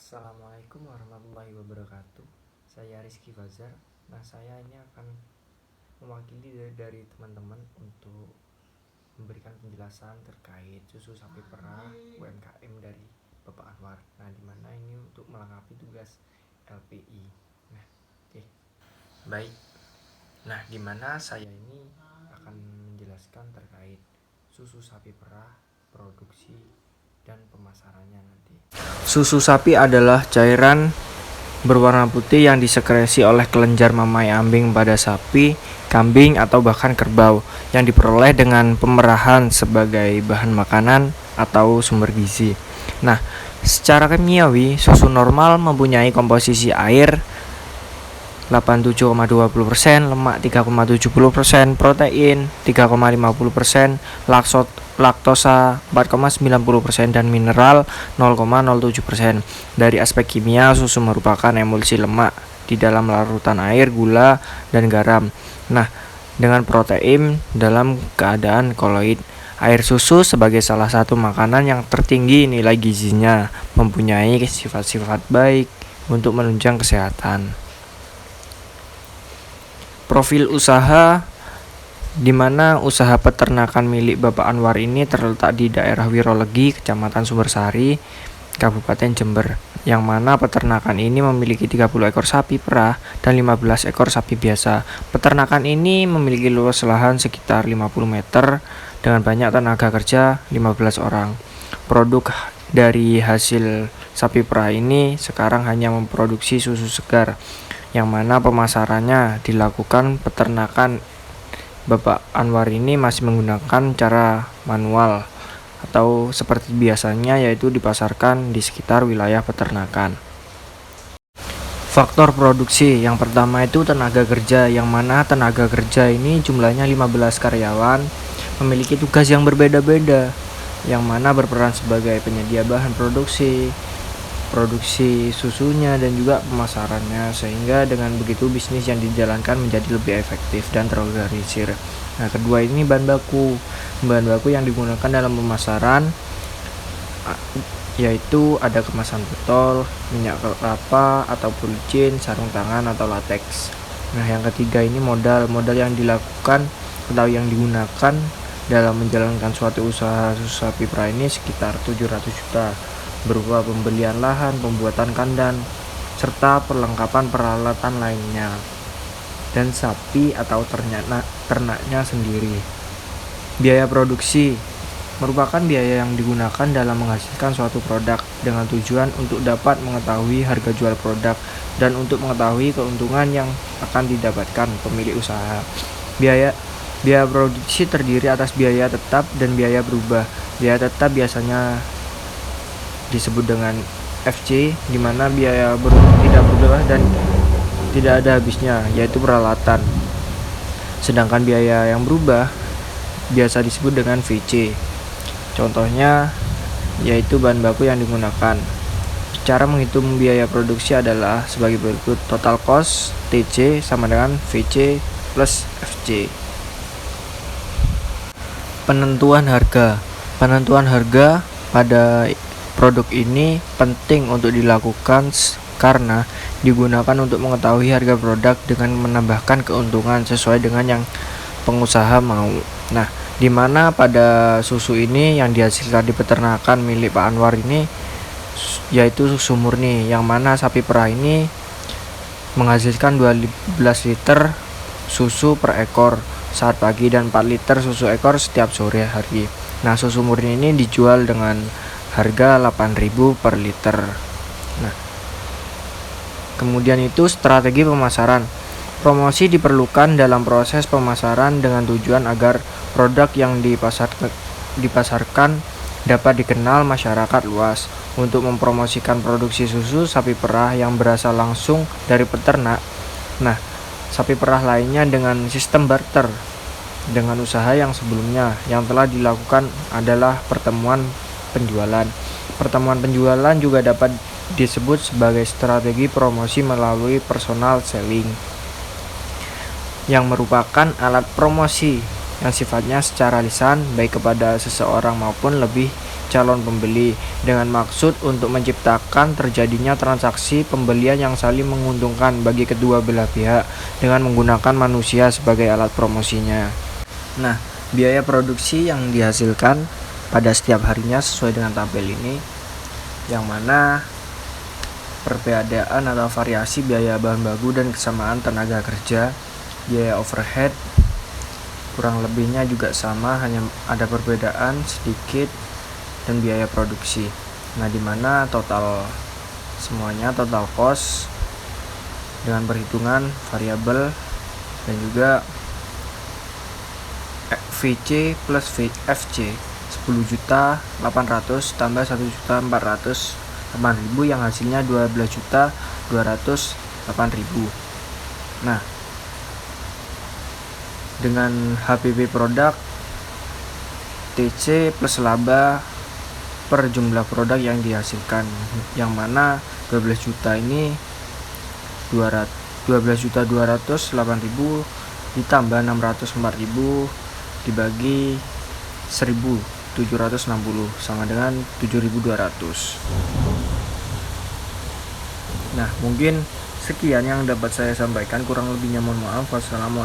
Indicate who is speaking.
Speaker 1: Assalamualaikum warahmatullahi wabarakatuh. Saya Rizky Fazar. Nah, saya ini akan mewakili dari teman-teman untuk memberikan penjelasan terkait susu sapi perah UMKM dari Bapak Anwar. Nah, dimana ini untuk melengkapi tugas LPI. Nah, oke. Baik. Nah, dimana saya ini akan menjelaskan terkait susu sapi perah, produksi, dan pemasarannya nanti. Susu sapi adalah cairan berwarna putih yang disekresi oleh kelenjar mamai ambing pada sapi, kambing, atau bahkan kerbau yang diperoleh dengan pemerahan sebagai bahan makanan atau sumber gizi. Nah, secara kimiawi, susu normal mempunyai komposisi air 87,20%, lemak 3,70%, protein 3,50%, laktosa 4,90% dan mineral 0,07%. Dari aspek kimia, susu merupakan emulsi lemak di dalam larutan air, gula, dan garam. Nah, dengan protein dalam keadaan koloid. Air susu sebagai salah satu makanan yang tertinggi nilai gizinya, mempunyai sifat-sifat baik untuk menunjang kesehatan. Profil usaha, di mana usaha peternakan milik Bapak Anwar ini terletak di daerah Wirolegi, Kecamatan Sumbersari, Kabupaten Jember, yang mana peternakan ini memiliki 30 ekor sapi perah dan 15 ekor sapi biasa. Peternakan ini memiliki luas lahan sekitar 50 meter dengan banyak tenaga kerja 15 orang. Produk dari hasil sapi perah ini sekarang hanya memproduksi susu segar, yang mana pemasarannya dilakukan peternakan Bapak Anwar ini masih menggunakan cara manual atau seperti biasanya, yaitu dipasarkan di sekitar wilayah peternakan. Faktor produksi yang pertama itu tenaga kerja, yang mana tenaga kerja ini jumlahnya 15 karyawan, memiliki tugas yang berbeda-beda, yang mana berperan sebagai penyedia bahan produksi susunya dan juga pemasarannya, sehingga dengan begitu bisnis yang dijalankan menjadi lebih efektif dan terorganisir. Nah, kedua ini bahan baku yang digunakan dalam pemasaran, yaitu ada kemasan botol, minyak kelapa atau licin, sarung tangan atau latex. Nah, yang ketiga ini modal yang dilakukan atau yang digunakan dalam menjalankan suatu usaha susu sapi perah ini sekitar 700 juta, berupa pembelian lahan, pembuatan kandang, serta perlengkapan peralatan lainnya, dan sapi atau ternaknya sendiri. Biaya produksi merupakan biaya yang digunakan dalam menghasilkan suatu produk dengan tujuan untuk dapat mengetahui harga jual produk dan untuk mengetahui keuntungan yang akan didapatkan pemilik usaha. Biaya produksi terdiri atas biaya tetap dan biaya berubah. Biaya tetap biasanya disebut dengan FC, di mana biaya tidak berubah dan tidak ada habisnya, yaitu peralatan. Sedangkan biaya yang berubah biasa disebut dengan VC. Contohnya yaitu bahan baku yang digunakan. Cara menghitung biaya produksi adalah sebagai berikut: total cost TC sama dengan VC plus FC. Penentuan harga pada produk ini penting untuk dilakukan karena digunakan untuk mengetahui harga produk dengan menambahkan keuntungan sesuai dengan yang pengusaha mau. Nah, di mana pada susu ini yang dihasilkan di peternakan milik Pak Anwar ini yaitu susu murni, yang mana sapi perah ini menghasilkan 12 liter susu per ekor saat pagi dan 4 liter susu ekor setiap sore hari. Nah, susu murni ini dijual dengan harga 8.000 per liter. Nah, kemudian itu strategi pemasaran. Promosi diperlukan dalam proses pemasaran dengan tujuan agar produk yang dipasarkan dapat dikenal masyarakat luas. Untuk mempromosikan produksi susu sapi perah yang berasal langsung dari peternak, nah, sapi perah lainnya dengan sistem barter dengan usaha yang sebelumnya yang telah dilakukan adalah pertemuan penjualan. Pertemuan penjualan juga dapat disebut sebagai strategi promosi melalui personal selling, yang merupakan alat promosi yang sifatnya secara lisan baik kepada seseorang maupun lebih calon pembeli dengan maksud untuk menciptakan terjadinya transaksi pembelian yang saling menguntungkan bagi kedua belah pihak dengan menggunakan manusia sebagai alat promosinya. Nah, biaya produksi yang dihasilkan pada setiap harinya sesuai dengan tabel ini, yang mana perbedaan atau variasi biaya bahan baku dan kesamaan tenaga kerja, biaya overhead kurang lebihnya juga sama, hanya ada perbedaan sedikit, dan biaya produksi. Nah, dimana total cost dengan perhitungan variabel dan juga VC plus FC 10.800.000 tambah 1.408.000 yang hasilnya 12.208.000. Nah, dengan HPP produk TC plus laba per jumlah produk yang dihasilkan, yang mana 12 juta ini 12.208.000 ditambah 604.000 dibagi 1.760 sama dengan 7.200. Nah, mungkin sekian yang dapat saya sampaikan, kurang lebihnya mohon maaf. Wassalamualaikum.